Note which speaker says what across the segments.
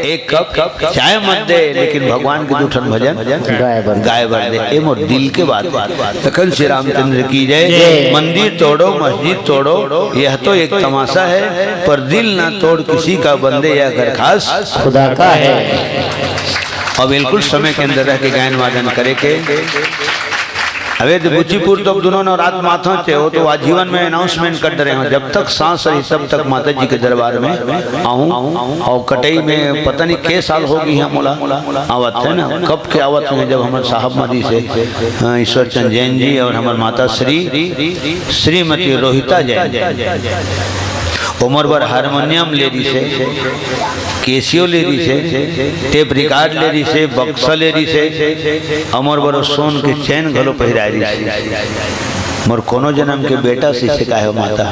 Speaker 1: एक कप चाय मत दे, लेकिन भगवान के दूठन भजन गाय भर दे। ये मोर दिल के बात। तखन श्री रामचंद्र की जय। मंदिर तोड़ो, मस्जिद तोड़ो, यह तो एक तमाशा है, पर दिल ना तोड़ किसी का बंदे, यह घर खास
Speaker 2: खुदा का है।
Speaker 1: और बिल्कुल समय के अंदर रह के गायन वादन करे के। अवे बुच्चीपुर तो दोनों ने रात माथा थे, वो तो आजीवन में अनाउंसमेंट कर रहे हैं, जब तक सांस रही तब तक माता जी के दरबार में आऊँ। और कटई में पता नहीं के साल होगी है मोला आवत है ना, कब के आवत है, जब हमारे साहब मदी से ईश्वर चंद जैन जी और हमारे माता श्रीमती रोहिता जैन उमर भर हारमोनियम ले रही से, केसियो ले रही से, टेप रिकॉर्ड ले रही से, बक्सा ले रही से, अमर भर सोन के चैन घलो पहिरा रही से। मोर कोनो जन्म के बेटा से सिखाए माता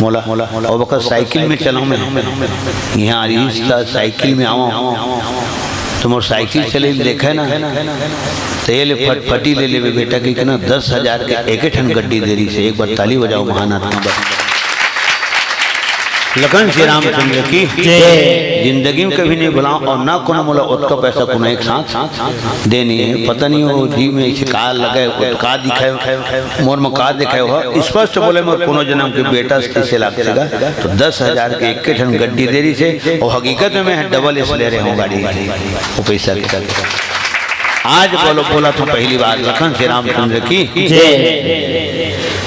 Speaker 1: मोला और वक्त साइकिल में चलाऊँ मैं, यहाँ रिश्ता साइकिल में आवा तो मोर साइकिल चले देखा है ना, तो ये ले फटफटी ले ले बेटा की ना 10,000 के एक ठन गड्डी दे रही से। एक बार ताली बजाओ महानाथ लखन श्री रामचंद्र की जिंदगी में कभी नहीं भुलाऊं। और ना कोनो मोला उसका पैसा कोनो एक साथ देनी है। पता नहीं हो जी में इसे का लगे, का दिखाए मोर में का दिखाए हो, स्पष्ट बोले मोर कोनो जन्म के बेटा से लाख देगा तो 10,000 के एक ठन गड्डी दे रही से। और हकीकत में डबल एस ले रहे हो गाड़ी वो पैसा के। आज बोला था पहली बार लखन श्री रामचंद्र की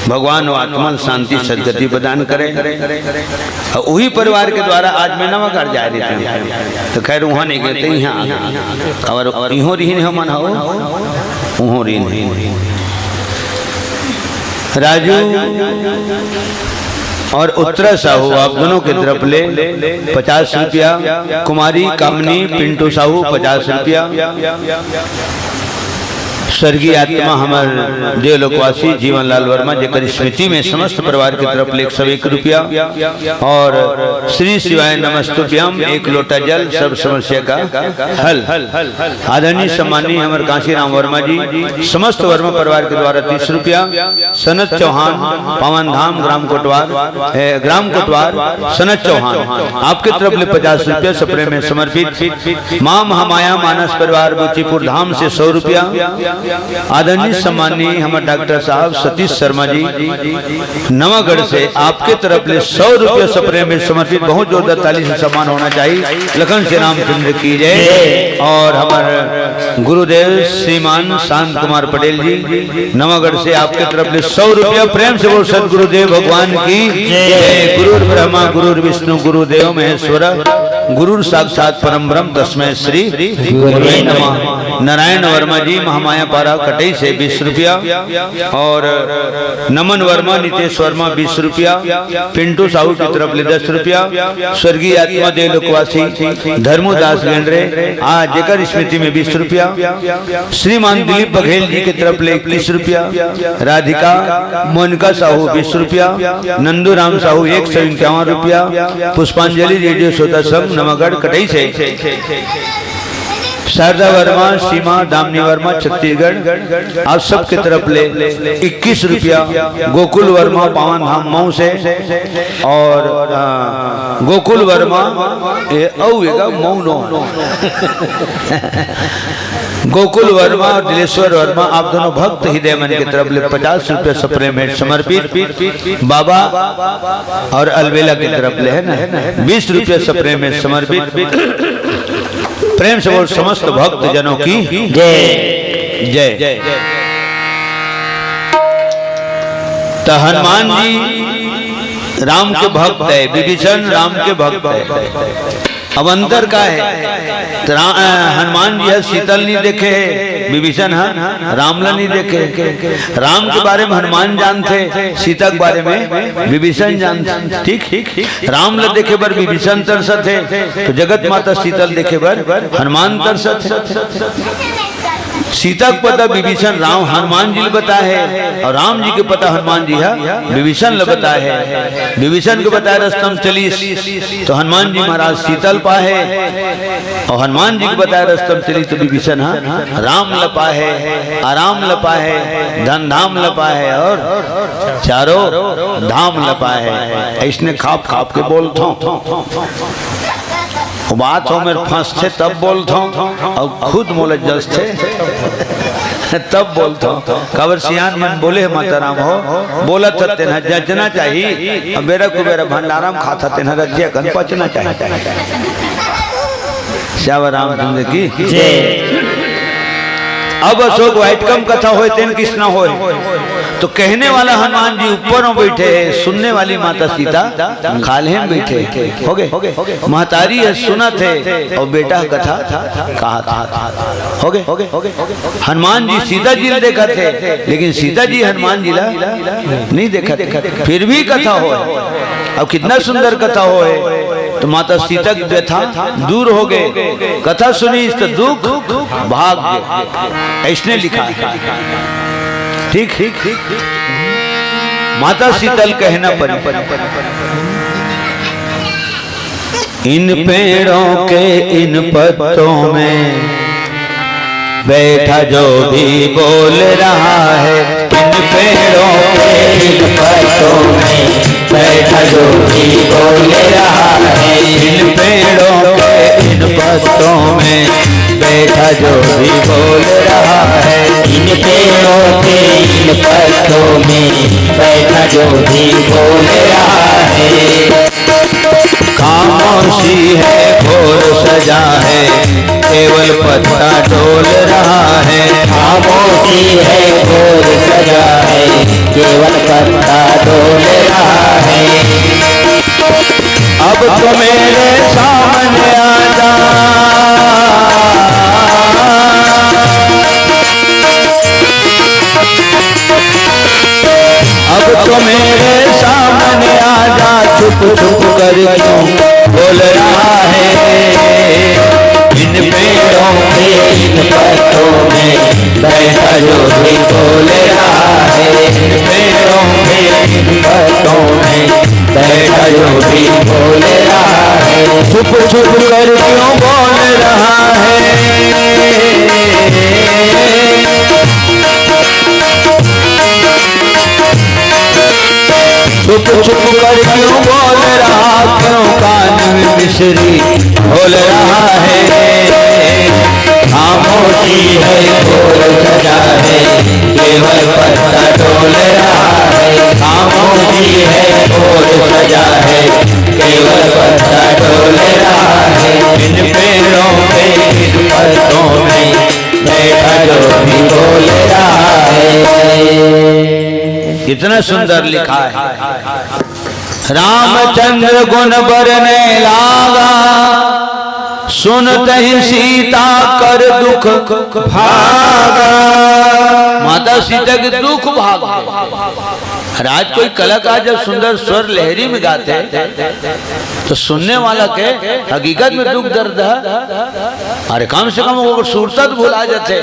Speaker 1: भगवान आत्मा शांति सदगति प्रदान करे। वही परिवार के द्वारा आज मैं नवा घर जा रही थी, तो खैर वहाँ नहीं गए थे, यहाँ और इहो रही मन हो रही राजू और उत्तरा साहू आप दोनों के तरफ ले 50 रुपया। कुमारी कामनी पिंटू साहू 50 रुपया। स्वर्गीय आत्मा हमारे देवलोकवासी जीवनलाल वर्मा जेकर स्मृति में समस्त परिवार की तरफ ले 101 रुपया। और श्री शिवाय नमस्तुभ्यम 1 लोटा जल सब समस्या का हल। आदरणीय सम्मानीय हमारे कांशीराम वर्मा जी समस्त वर्मा परिवार के द्वारा 30 रुपया। सनत चौहान पवन धाम ग्राम कोटवार सनत चौहान आपके तरफ ले 50 रुपया सप्रे में समर्पित। माँ महामाया मानस परिवार बुच्चीपुर धाम से 100 रुपया। आदरणीय सम्मानीय हमारे डॉक्टर साहब सतीश शर्मा जी नवागढ़ से आपके तरफ ले 100 रुपया सप्रे में समर्पित। बहुत जोरदार ताली से सम्मान होना चाहिए। लखन श्री रामचंद्र की जय। और हमारे गुरुदेव श्रीमान शांत कुमार पटेल जी नवागढ़ से आपके तरफ ले 100 रुपया। प्रेम से बोल सदगुरुदेव भगवान की जय। गुरुर ब्रह्मा गुरुर विष्णु गुरुदेव महेश्वर गुरुर साक्षात परम ब्रह्म तस्मै श्री गुरुवे नमः। नारायण वर्मा जी महामाया पारा कटई से 20 रुपया। और नमन वर्मा नितेश वर्मा 20 रुपया। पिंटू साहू की तरफ ले 10 रुपया। स्वर्गीय आत्मा देवलोकवासी धर्मदास गेंद्रे आज जेकर स्मृति में 20 रुपया। श्रीमान दिलीप बघेल जी की तरफ ले 21 रुपया। राधिका मोनिका साहू 20 रुपया। नंदू राम साहू 151 रुपया। पुष्पांजलि रेडियो श्रोता संघ नवागढ़ कटई से शारदा वर्मा सीमा दामनी वर्मा छत्तीसगढ़ आप सब की तरफ ले 21 रुपया। गोकुल वर्मा पावन धाम मऊ से। और गोकुल वर्मा गोकुल वर्मा और दिलेश्वर वर्मा आप दोनों भक्त हृदय मन की तरफ ले 50 रुपये सप्रे में समर्पित। बाबा और अलबेला की तरफ ले है ना 20 रुपये सप्रे में समर्पित। प्रेम से बोल समस्त भक्त जनों की जय जय। तो हनुमान जी राम के भक्त है, विभीषण राम के भक्त है। अब अंतर का है, तो हनुमान जी शीतल नहीं देखे, विभीषण रामला नहीं देखे। राम के बारे में हनुमान जानते, सीता के बारे में विभीषण जानते। ठीक रामला देखे बर विभीषण तरसत है, तो जगत माता शीतल देखे बर हनुमान तरसत है। सीता को पता विभीषण राम हनुमान जी बता है, और राम जी के पता हनुमान जी है विभीषण बता है। विभीषण को बताया रस्तम चली तो हनुमान जी महाराज शीतल पा है, और हनुमान जी को बताया रस्तम चली तो विभीषण राम लपा है, आराम लपा है, धन धाम लपा है, और चारों धाम लपा है। इसने खाप खाप के बोलता बात हो मेरे फंस थे तब बोलता हूँ और खुद मुलज्जस थे तब बोलता हूँ। खबर सियान मन बोले माता राम हो बोला तो तेना जजना चाहिए अब बेरा को बेरा भंडाराम खाता तेना रजिया कन पचना चाहिए। श्यावर रामचंद्र की। अब अशोक वाइटकम कथा होए तेन किसना होए तो कहने वाला हनुमान जी ऊपर में बैठे, सुनने वाली माता सीता खाले में बैठे हो गए। महतारी सुना थे और बेटा कथा कहा था हो गए। हनुमान जी सीता जी ने देखा थे लेकिन सीता जी हनुमान जी ला नहीं देखा थे। फिर भी कथा हो अब कितना सुंदर कथा हो तो माता सीता की व्यथा दूर हो गए। कथा सुनी तो दुख भाग गए इसने लिखा है। ठीक माता शीतल कहना पड़ी इन पेड़ों के इन पत्तों में बैठा जो भी बोल रहा है। इन पेड़ों के इन पत्तों में बैठा जो भी बोल रहा है। इन पेड़ों के इन पत्तों में बैठा जो भी बोल रहा है।
Speaker 2: इन पेड़ों के इन पत्तों में बैठा जो भी बोल रहा है।
Speaker 1: खामोशी है घोर सजा है केवल पत्ता डोल रहा है।
Speaker 2: खामोशी है घोर सजा है केवल पत्ता डोल रहा है।
Speaker 1: अब तो मेरे सामने आ जा अब तो मेरे सामने आ जा छुप छुप कर क्यों बोल रहा है।
Speaker 2: इन पेड़ों के इन पत्तों में बैठा जो भी बोल रहा है। इन पेड़ों के इन पत्तों में बैठा जो भी बोल रहा है।
Speaker 1: छुप छुप कर क्यों बोल रहा है। छुप छुप कर क्यों बोल रहा क्यों कान में मिश्री बोल रहा है।
Speaker 2: खामोशी है घोर सजा है केवल पत्ता डोल रहा है। खामोशी है घोर सजा है केवल पत्ता डोल रहा है। इन पेड़ों के इन पत्तों में बैठा जो भी बोल रहा है।
Speaker 1: कितना सुंदर लिखा है। रामचंद्र गुण बरने लागा सुनते ही सीता कर दुख भागा। माता सीता के दुख भाग राज कोई कलाकार जब सुंदर स्वर लहरी में गाते तो सुनने वाला के हकीकत में दुख दर्द है। अरे कम से कम वो सुरता तो भुला जाते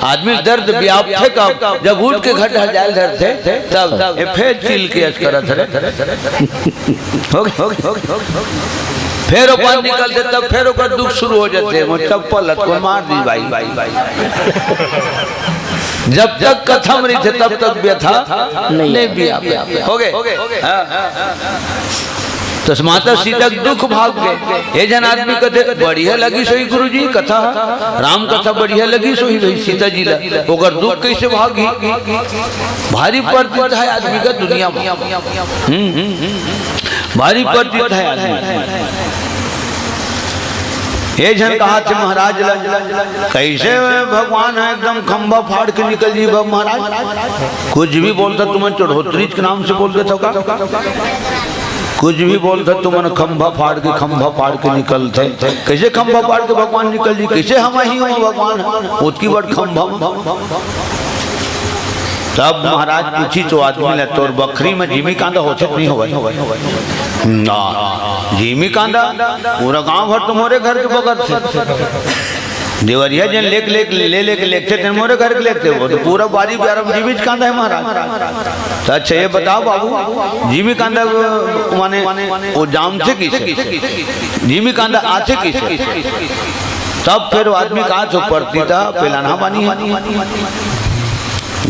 Speaker 1: आदमी दर्द व्याप्त का जब उठ के घट हजार धरते तब फिर चिल के फिर ओपन निकलते तब फिर ओकर दुख शुरू हो जाते चप्पल को मार दी भाई। जब तक कथम रही थे तब तक व्यथा नहीं भी हो गए। तो माता सीता दुख भाग गए। ये जन आदमी कहते बढ़िया लगी सोई गुरुजी कथा राम कथा बढ़िया लगी सोई रही सीता जी ला ओकर दुख कैसे भागी। भारी पड़ता है आदमी का दुनिया में भारी पड़ता है आदमी। ये जन कहा थे महाराज कैसे भगवान है एकदम खंभा फाड़ के निकल जी महाराज। कुछ भी बोलता तुम्हें चढ़ोतरी के नाम से बोल देता कुछ भी बोलता तुमने खंभा फाड़ के निकलते। कैसे खंभा फाड़ के भगवान निकल जी कैसे हम ही हो भगवान उसकी बड़ खंभा। तब महाराज पूछी तो आदमी ले तोर बकरी में जीमी कांदा होते नहीं होगा जीमी कांदा पूरा गांव भर तुम्हारे घर के बगल से देवरिया जन लेके लेते थे मोरे घर के लेते वो तो पूरा बारी प्यारा जीवी कांदा है महाराज। तो अच्छा ये बताओ बाबू जीवी कांदा माने वो जाम से किसे जीवी कांदा आते किसे। तब फिर आदमी कहा तो पड़ती था पिलाना बानी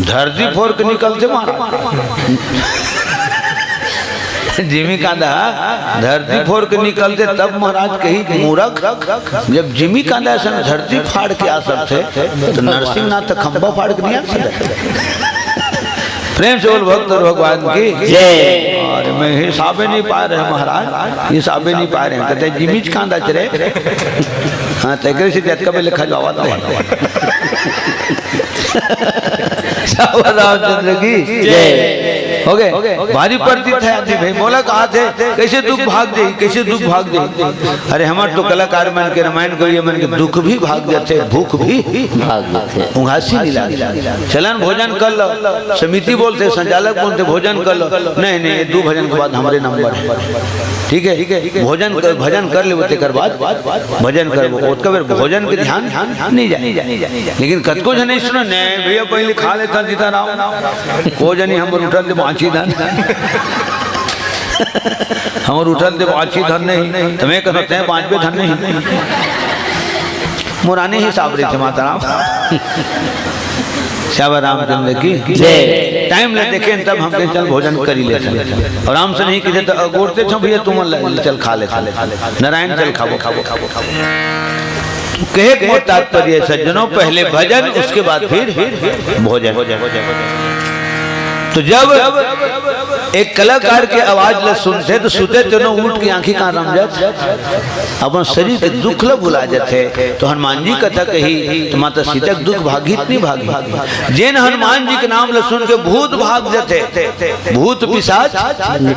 Speaker 1: धरती फोड़ के निकलते महाराज। जिमी कांदा धरती फोड़ के निकलते तब महाराज कही मूर्ख, जब जिमी कांदा ऐसा धरती फाड़ के आ सकते तो नरसिंहनाथ तो खंबा फाड़ के नहीं आ सकते। प्रेम से बोल भक्त और भगवान की
Speaker 2: जय।
Speaker 1: और मैं हिसाबे नहीं पा रहे महाराज, हिसाबे नहीं पा रहे हैं। कहते जिमीज कांदा चले हाँ तक से कभी लिखा जावा रामचंद्र की जय। हो गए भारी प्रतीत है आदमी भाई मोला कहा थे कैसे दुख भाग दे, कैसे दुख भाग दे। अरे हमारे तो कलाकार मन के रामायण करिए मन के दुख भी भाग जाते, भूख भी
Speaker 2: भाग जाते,
Speaker 1: उंघासी नहीं लागे। चलन भोजन कर लो, समिति बोलते संचालक बोलते भोजन कर लो, नहीं नहीं 2 भजन के बाद हमारे नंबर है, ठीक है भजन कर ले तेकर बाद भजन कर भोजन के ध्यान नहीं जाए। लेकिन कतको जन नहीं सुनो नहीं भैया पहले खा लेता जीता राम को जनी हम उठल दे बाँची धन हम उठल दे बाँची धन नहीं तुम्हें कहते हैं 5 धन नहीं मुराने ही साब रहे थे माता राम श्याम रामचंद्र की जय। टाइम ले देखे तब हम कहीं चल भोजन कर ही लेते और राम से नहीं किए तो गोरते छो भैया तुम चल खा ले नारायण चल खाओ कहे को तात्पर्य सज्जनों पहले भजन उसके बाद फिर भोजन। तो जब एक कलाकार के आवाज ल सुनते तो सुते तो उठ की आंखी कहाँ रम जात अपन शरीर के दुख ल भुला जाते। तो हनुमान जी कथा कही तो माता सीता दुख भागी इतनी भागी जेन हनुमान जी के नाम ल सुन के भूत भाग जाते, भूत पिशाच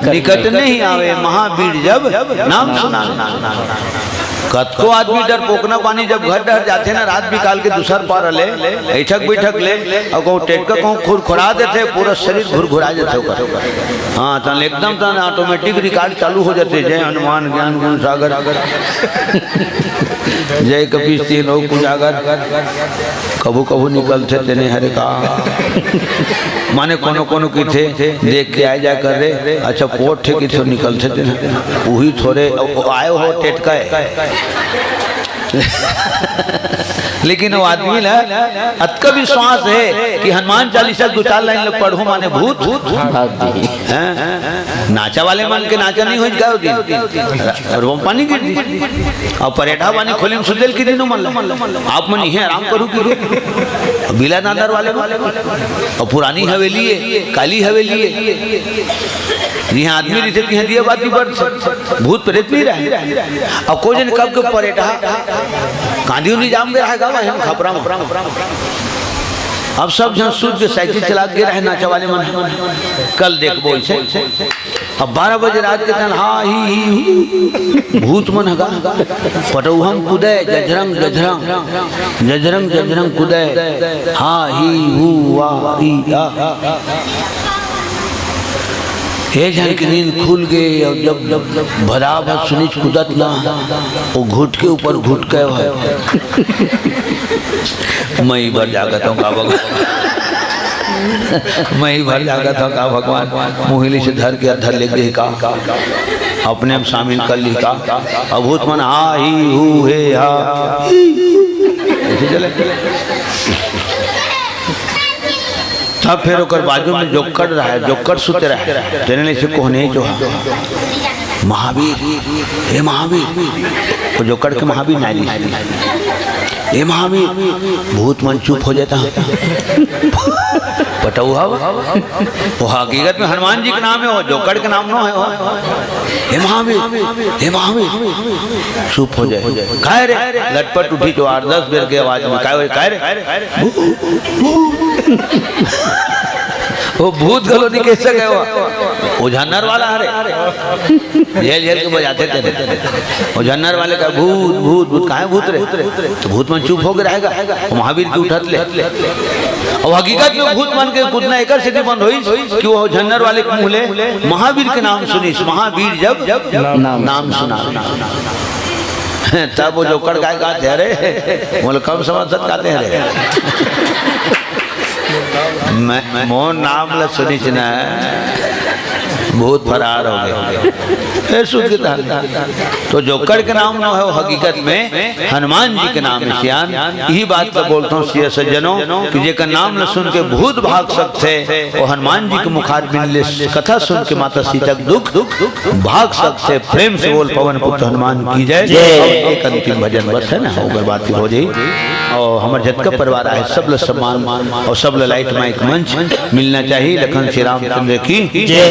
Speaker 1: निकट नहीं आवे महावीर जब नाम सुना। कतको आदमी डर पोकना पानी जब घर डर जाते ना रात बिकाल के दूसर पार ले ऐठक बैठक ले और कहूँ टेटका कहूँ खुरखुरा देते पूरा शरीर घुरघुरा जाते। हाँ तो एकदम तो ऑटोमेटिक रिकॉर्ड चालू हो जाते जय हनुमान ज्ञान गुण सागर जय कपीश तीन कुजागर कभू कभू निकलते तेने हरे का माने कोनो कोनो की थे देख के आए जा कर रे अच्छा पोट थे कि निकलते थे वही थोड़े आए हो टेटका लेकिन वो आदमी ला अतका विश्वास है कि हनुमान चालीसा 2-4 लाइन पढ़ो माने भूत नाचा वाले मन के नाचा नहीं हो गया और वो पानी गिर और परेठा पानी खोली सुजल की दिनों मन आप मन है आराम करूँ की बिला नादर वाले और पुरानी हवेली है काली हवेली है यहाँ आदमी रहते हैं दिया बाती पर भूत प्रेत नहीं रहे और कोई जन कब के परेठा कांधी नहीं जाम गया है खपरा अब सब जन सूझ के साइकिल चला के रहे नाचा वाले मन कल देख बोल से अब 12 बजे रात के तन हाँ ही भूत मन हगा पटौहम कुदे जजरंग जजरंग जजरंग जजरंग कुदे हाँ ही हु वाह ही हे जन की नींद खुल गई और जब जब भराभर सुनी कुदत ना वो घुट के ऊपर घुट के मैं ही भर जागत हूँ का भगवान मैं ही भर जागत हूँ का भगवान मुहिली से धर के धर ले गए का अपने में शामिल कर ली का अभूत मन हा ही हु हे हा ऐसे चले तब फिर ओकर बाजू में जोकर रहा है जोकर सुते रहा है तेने से कोहने जो महावीर हे महावीर वो जोकर के महावीर नाली हे महावीर भूत मन चुप हो जाता पटौहा वो हकीकत में हनुमान जी के नाम है वो जोकर के नाम न है हे महावीर चुप हो जाए काय रे लटपट उठी जो 8-10 बेर के आवाज में काय रे वो भूत गलो नहीं कैसे गए वो झन्नर वाला हरे झेल झेल के बजाते थे वो झन्नर वाले का भूत भूत भूत कहाँ भूत रे तो भूत मन चुप होकर रहेगा महावीर की उठत ले और हकीकत में भूत मन के कुदना एक सिद्धि बंद हुई कि वो झन्नर वाले के मुँह ले महावीर के नाम सुनी महावीर जब नाम सुना तब वो जोकर गाय गाते अरे बोले कम समझ सक गाते हैं मैं मोहन नाम ल सुनी भूत फरार हो गए। ऐसो के तो जोकर के नाम ना है हकीकत में हनुमान जी के नाम है सियान। यही बात का बोलता हूँ सिया सज्जनों कि जेकर नाम न सुन के भूत भाग सकते वो हनुमान जी के मुखार मिले कथा सुन के माता सीता दुख भाग सकते। प्रेम से बोल पवन पुत्र हनुमान की जय। एक अंतिम भजन बस है ना होकर बात हो जाए। और हमारे जत का परिवार है सब सम्मान और सब लाइट माइक मंच मिलना चाहिए। लखन श्री रामचंद्र की जय।